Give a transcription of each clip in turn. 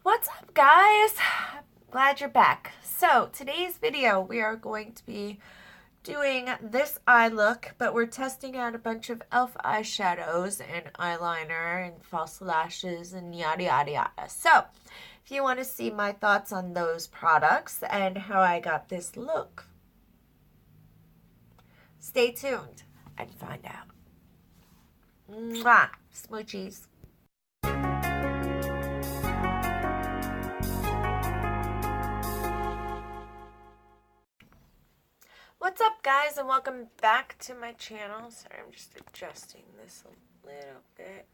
What's up, guys? Glad you're back. So today's video we are going to be doing this eye look, but we're testing out a bunch of e.l.f. eyeshadows and eyeliner and false lashes and yada yada yada. So if you want to see my thoughts on those products and how I got this look, stay tuned and find out. Mwah! Smoochies. What's up, guys, and welcome back to my channel. Sorry, I'm just adjusting this a little bit.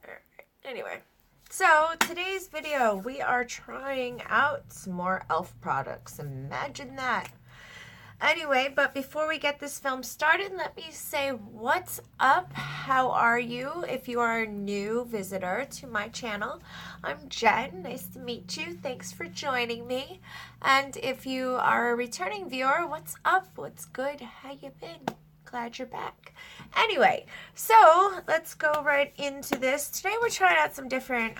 Alright, anyway. So, today's video, we are trying out some more e.l.f. products. Imagine that. Anyway, but before we get this film started, let me say what's up. How are you? If you are a new visitor to my channel, I'm Jen. Nice to meet you. Thanks for joining me. And if you are a returning viewer, what's up? What's good? How you been? Glad you're back. Anyway, so let's go right into this. Today we're trying out some different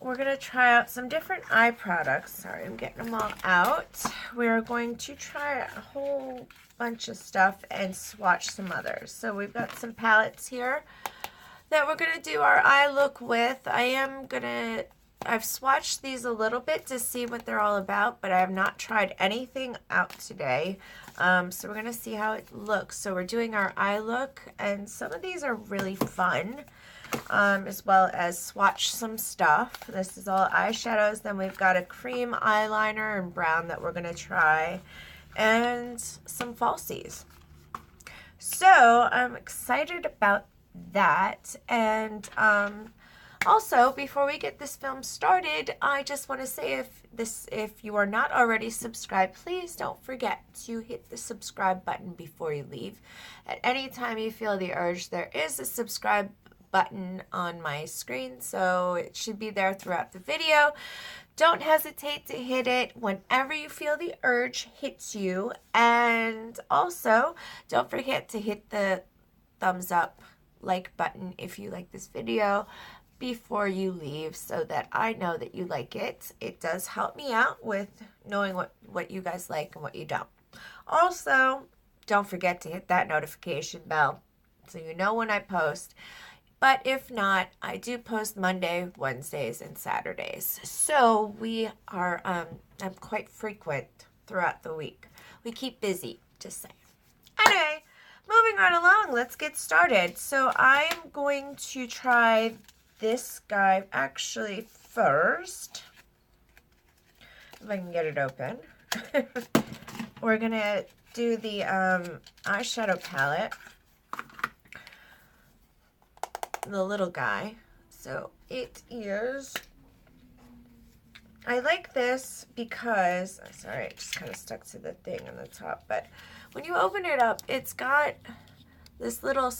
we're going to try out some different eye products. Sorry, I'm getting them all out. We're going to try a whole bunch of stuff and swatch some others. So we've got some palettes here that we're going to do our eye look with. I've swatched these a little bit to see what they're all about, but I have not tried anything out today. So we're going to see how it looks. So we're doing our eye look, and some of these are really fun. As well as swatch some stuff. This is all eyeshadows. Then we've got a cream eyeliner and brown that we're going to try, and some falsies. So I'm excited about that. And also, before we get this film started, I just want to say if you are not already subscribed, please don't forget to hit the subscribe button before you leave. At any time you feel the urge, there is a subscribe button on my screen, so it should be there throughout the video. Don't hesitate to hit it whenever you feel the urge hits you, and also don't forget to hit the thumbs up like button if you like this video before you leave, so that I know that you like it. It does help me out with knowing what you guys like and what you don't. Also, don't forget to hit that notification bell so you know when I post. But if not, I do post Monday, Wednesdays, and Saturdays. So we are, I'm quite frequent throughout the week. We keep busy, just saying. Anyway, moving right along, let's get started. So I'm going to try this guy actually first. If I can get it open. We're going to do the eyeshadow palette. The little guy. So it is, I like this because, sorry, it just kind of stuck to the thing on the top, but when you open it up, it's got this little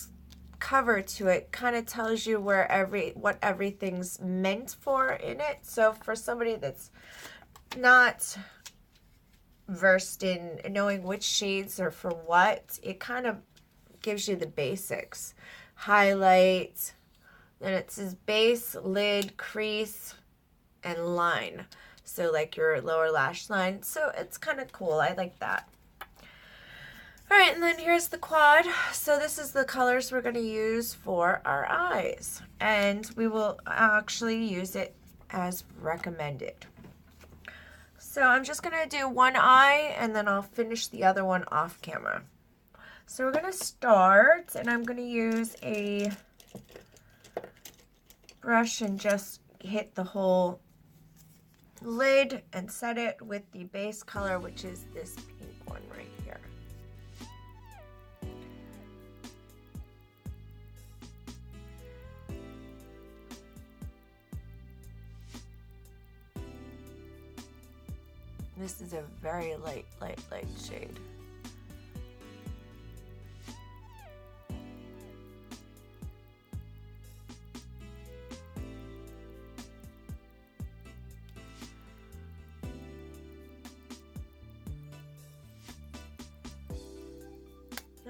cover to it, kind of tells you what everything's meant for in it. So for somebody that's not versed in knowing which shades are for what, it kind of gives you the basics. Highlight, then it says base, lid, crease, and line. So like your lower lash line. So it's kind of cool. I like that. Alright, and then here's the quad. So this is the colors we're going to use for our eyes. And we will actually use it as recommended. So I'm just going to do one eye, and then I'll finish the other one off camera. So we're going to start, and I'm going to use a brush and just hit the whole lid and set it with the base color, which is this pink one right here. This is a very light shade.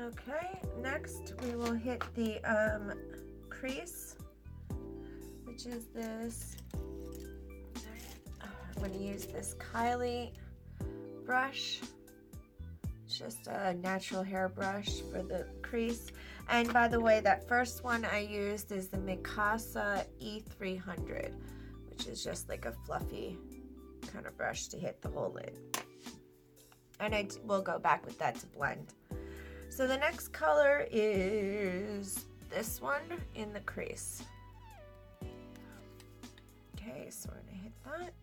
Okay, next we will hit the crease, which is this. I'm going to use this Kylie brush. It's just a natural hair brush for the crease. And by the way, that first one I used is the Mikasa E300, which is just like a fluffy kind of brush to hit the whole lid. And I will go back with that to blend. So the next color is this one in the crease. Okay, so we're gonna hit that.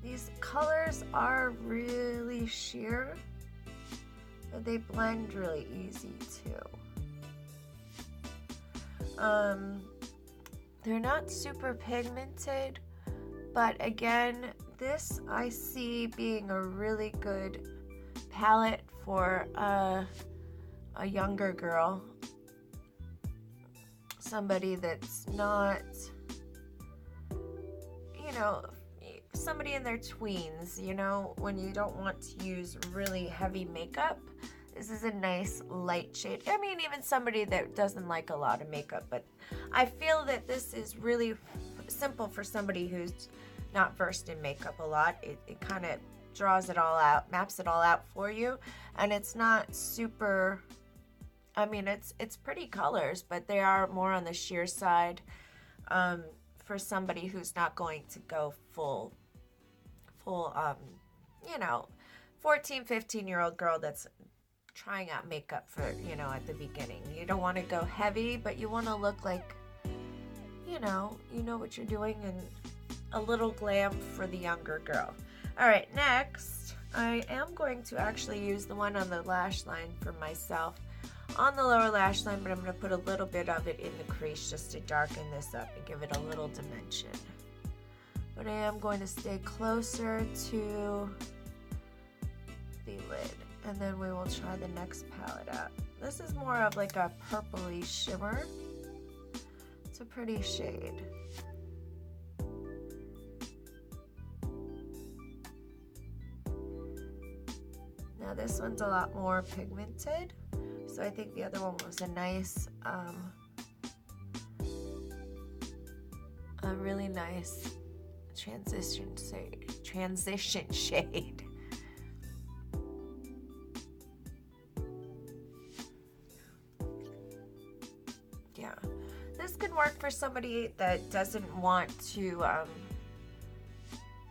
These colors are really sheer, but they blend really easy too. They're not super pigmented, but again, this I see being a really good palette for a younger girl, somebody that's not, you know, somebody in their tweens, you know, when you don't want to use really heavy makeup. This is a nice light shade. I mean, even somebody that doesn't like a lot of makeup, but I feel that this is really simple for somebody who's not versed in makeup a lot. It kind of draws it all out, maps it all out for you, and it's not super, I mean, it's pretty colors, but they are more on the sheer side for somebody who's not going to go full, you know, 14, 15-year-old girl that's trying out makeup for, you know, at the beginning. You don't want to go heavy, but you want to look like, you know what you're doing, and a little glam for the younger girl. All right, next, I am going to actually use the one on the lash line for myself on the lower lash line, but I'm going to put a little bit of it in the crease just to darken this up and give it a little dimension. But I am going to stay closer to the lid, and then we will try the next palette out. This is more of like a purpley shimmer. It's a pretty shade. Now this one's a lot more pigmented, so I think the other one was a nice, a really nice transition shade. Yeah, this could work for somebody that doesn't want to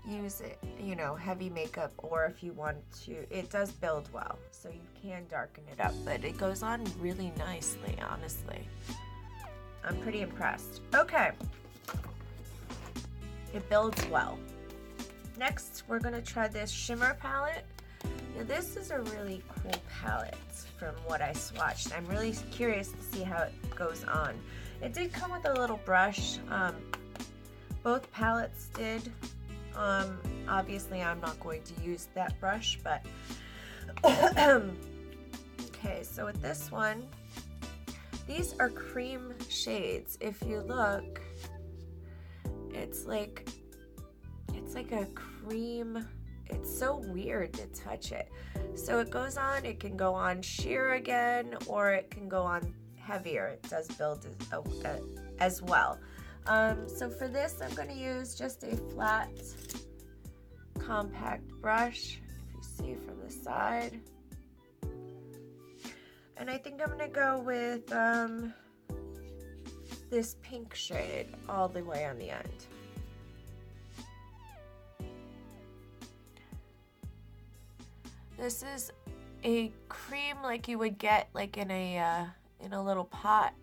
use it, you know, heavy makeup, or if you want to, it does build well, so you can darken it up, but it goes on really nicely, honestly. I'm pretty impressed. Okay. It builds well. Next, we're going to try this Shimmer Palette. Now, this is a really cool palette from what I swatched. I'm really curious to see how it goes on. It did come with a little brush. Both palettes did. Obviously, I'm not going to use that brush, but okay, so with this one, these are cream shades. If you look, it's like a cream. It's so weird to touch it. So it goes on, it can go on sheer again, or it can go on heavier. It does build as well. So for this, I'm going to use just a flat, compact brush, if you see from the side. And I think I'm going to go with this pink shade all the way on the end. This is a cream like you would get like in a little pot,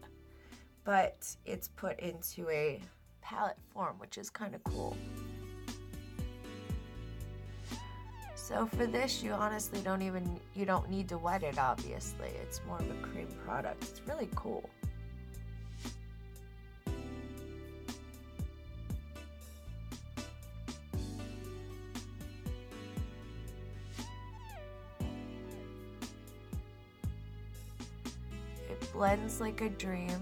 but it's put into a palette form, which is kind of cool. So for this, you honestly don't need to wet it, obviously. It's more of a cream product. It's really cool. blends like a dream.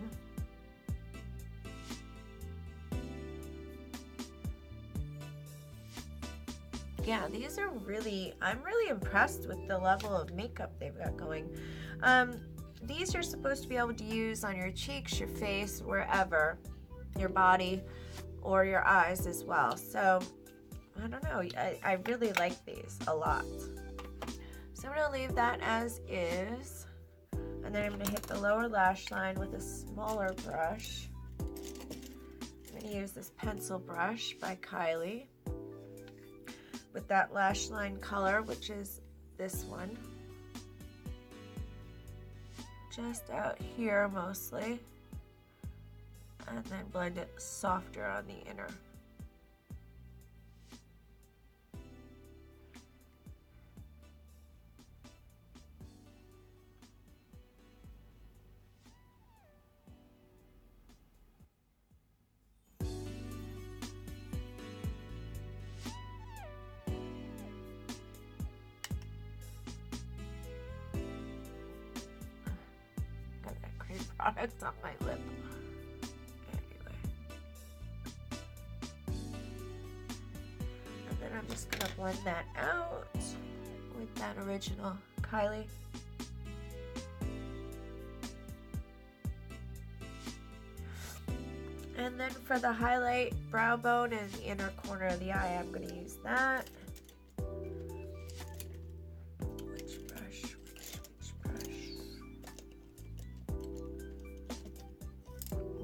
Yeah, these are really, I'm really impressed with the level of makeup they've got going. These you're supposed to be able to use on your cheeks, your face, wherever, your body, or your eyes as well. So, I don't know, I really like these a lot. So I'm gonna leave that as is. And then I'm gonna hit the lower lash line with a smaller brush. I'm gonna use this pencil brush by Kylie with that lash line color, which is this one. Just out here mostly. And then blend it softer on the inner. Product on my lip. Anyway. And then I'm just gonna blend that out with that original Kylie. And then for the highlight brow bone and the inner corner of the eye, I'm gonna use that.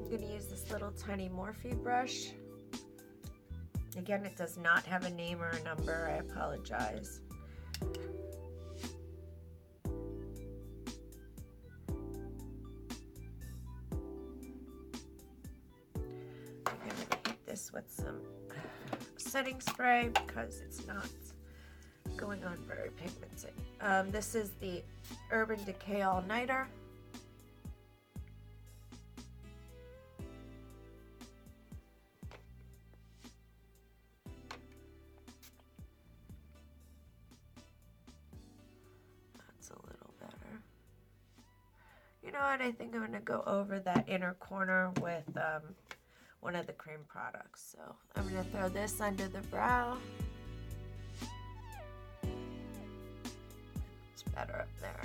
I'm going to use this little tiny Morphe brush. Again, it does not have a name or a number. I apologize. I'm going to hit this with some setting spray because it's not going on very pigmented. This is the Urban Decay All Nighter. A little better. You know what? I think I'm going to go over that inner corner with one of the cream products. So I'm going to throw this under the brow. It's better up there.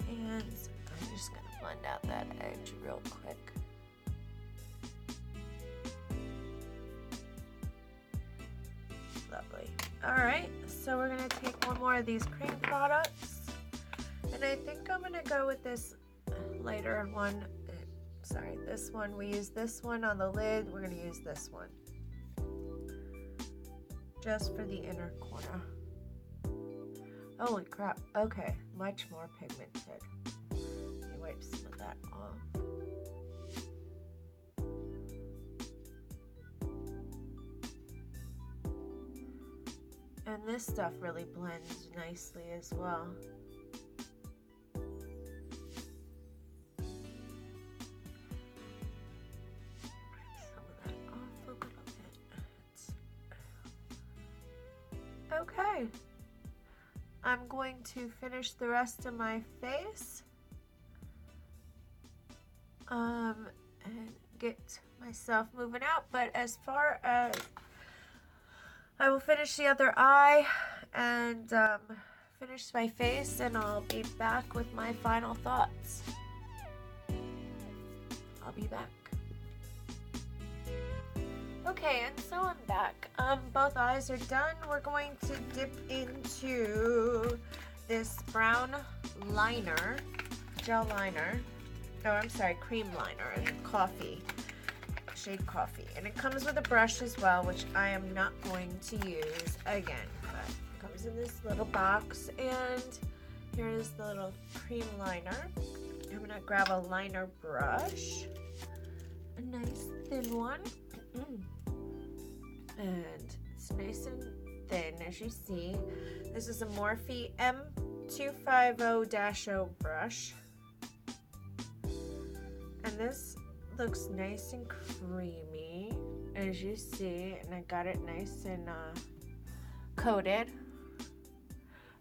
And I'm just going to blend out that edge real quick. Lovely. Alright, so we're going to take one more of these cream products. And I think I'm going to go with this lighter one. Sorry, this one. We use this one on the lid. We're going to use this one. Just for the inner corner. Holy crap. Okay, much more pigmented. Let me wipe some of that off. And this stuff really blends nicely as well. Okay, I'm going to finish the rest of my face and get myself moving out. But as far as I will finish the other eye and finish my face, and I'll be back with my final thoughts. I'll be back. Okay, and so I'm back. Both eyes are done. We're going to dip into this brown liner, gel liner. Oh, I'm sorry, cream liner and coffee, shade coffee. And it comes with a brush as well, which I am not going to use again. But it comes in this little box, and here's the little cream liner. I'm gonna grab a liner brush, a nice thin one. And it's nice and thin, as you see. This is a Morphe M250-0 brush. And this looks nice and creamy. as you see, and I got it nice and coated.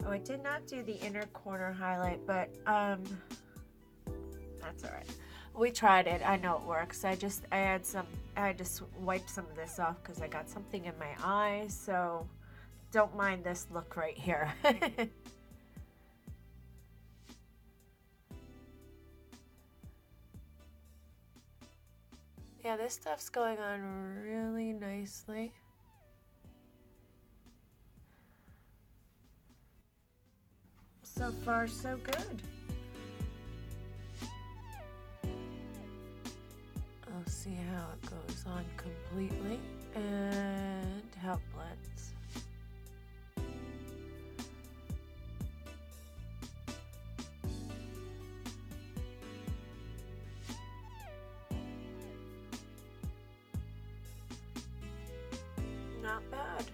Oh, I did not do the inner corner highlight, but that's all right. We tried it. I know it works. I had to wipe some of this off because I got something in my eye, so don't mind this look right here. Yeah, this stuff's going on really nicely. So far, so good. I'll see how it goes on completely and how it blends. Not bad.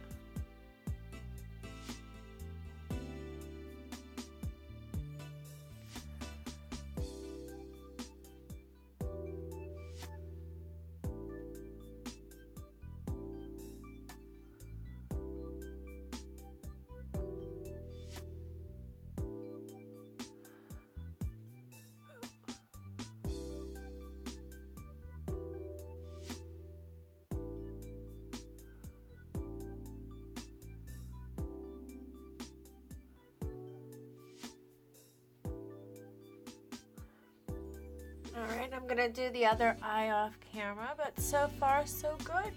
Alright, I'm gonna do the other eye off camera, but so far so good.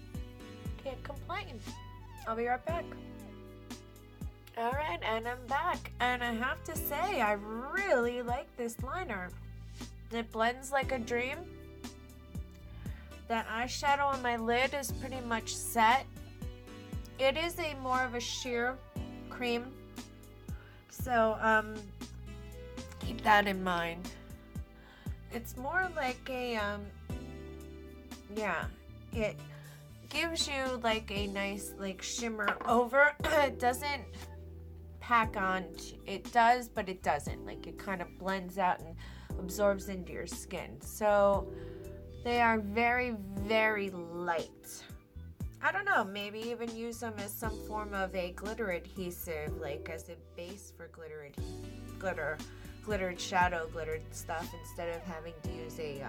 Can't complain. I'll be right back. Alright, and I'm back. And I have to say, I really like this liner. It blends like a dream. That eyeshadow on my lid is pretty much set. It is a more of a sheer cream. So, keep that in mind. It's more like a, yeah, it gives you like a nice like shimmer over. It doesn't pack on, it does, but it doesn't. Like it kind of blends out and absorbs into your skin. So they are very, very light. I don't know, maybe even use them as some form of a glitter adhesive, like as a base for glittered shadow, glittered stuff, instead of having to use a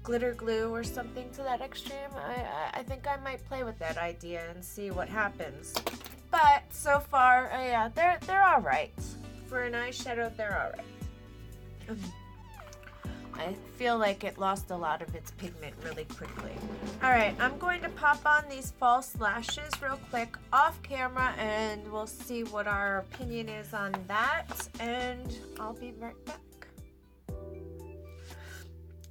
glitter glue or something to that extreme. I think I might play with that idea and see what happens. But so far, yeah, they're all right. For an eyeshadow, they're all right. I feel like it lost a lot of its pigment really quickly. All right, I'm going to pop on these false lashes real quick off camera and we'll see what our opinion is on that, and I'll be right back.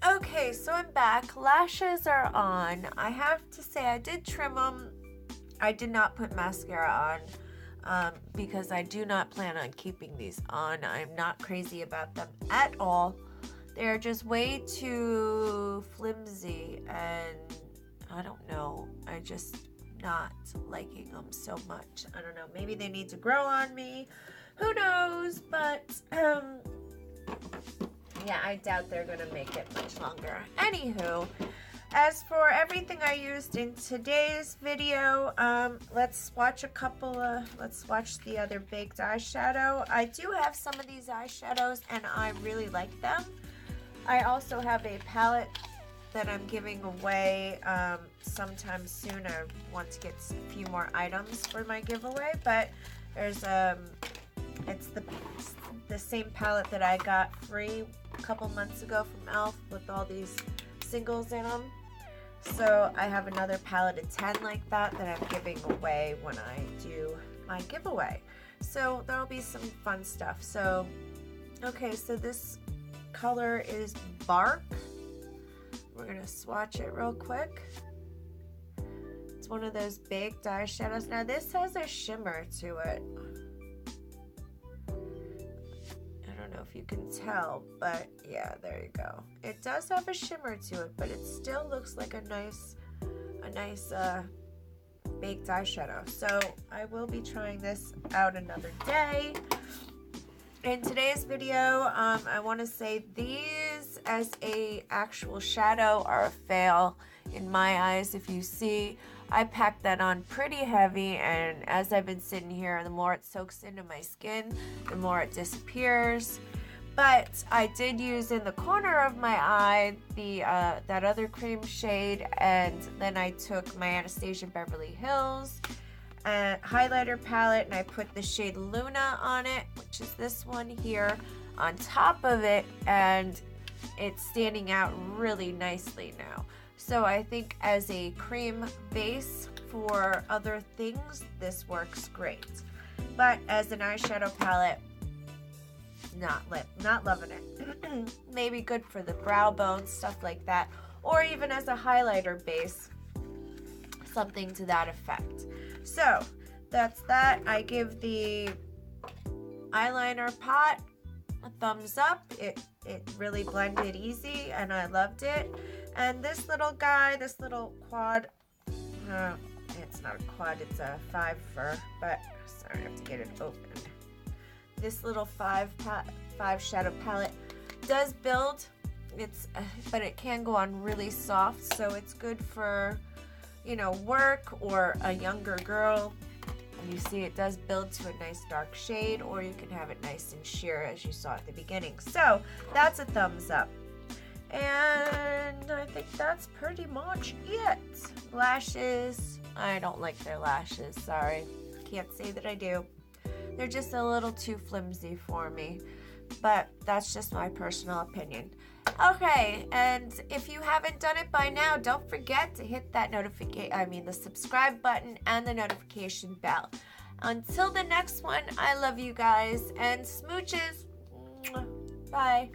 Okay, so I'm back. Lashes are on. I have to say I did trim them. I did not put mascara on because I do not plan on keeping these on. I'm not crazy about them at all. They're just way too flimsy, and I don't know. I just not liking them so much. I don't know. Maybe they need to grow on me. Who knows? But yeah, I doubt they're gonna make it much longer. Anywho, as for everything I used in today's video, let's swatch the other baked eyeshadow. I do have some of these eyeshadows and I really like them. I also have a palette that I'm giving away sometime soon. I want to get a few more items for my giveaway, but there's it's the same palette that I got free a couple months ago from e.l.f. with all these singles in them. So I have another palette of 10 like that I'm giving away when I do my giveaway. So there'll be some fun stuff. So okay, so this color is Bark. We're gonna swatch it real quick. It's one of those baked eyeshadows. Now this has a shimmer to it. I don't know if you can tell, but yeah, there you go. It does have a shimmer to it, but it still looks like a nice baked eyeshadow. So I will be trying this out another day. In today's video, I want to say these as a actual shadow are a fail. in my eyes. If you see, I packed that on pretty heavy, and as I've been sitting here, the more it soaks into my skin, the more it disappears. But I did use in the corner of my eye the that other cream shade, and then I took my Anastasia Beverly Hills highlighter palette, and I put the shade Luna on it, which is this one here, on top of it, and it's standing out really nicely now. So I think as a cream base for other things, this works great. But as an eyeshadow palette, not loving it. Maybe good for the brow bones, stuff like that, or even as a highlighter base, something to that effect. So that's that. I give the eyeliner pot a thumbs up. It really blended easy and I loved it. And this little guy, this little quad, it's not a quad, it's a 5 fur, but sorry, I have to get it open. This little 5 shadow palette does build, but it can go on really soft, so it's good for, you know, work or a younger girl. You see it does build to a nice dark shade, or you can have it nice and sheer as you saw at the beginning. So that's a thumbs up. And I think that's pretty much it. Lashes, I don't like their lashes, sorry. Can't say that I do. They're just a little too flimsy for me, but that's just my personal opinion. Okay, and if you haven't done it by now, don't forget to hit that the subscribe button and the notification bell. Until the next one, I love you guys, and smooches. Bye.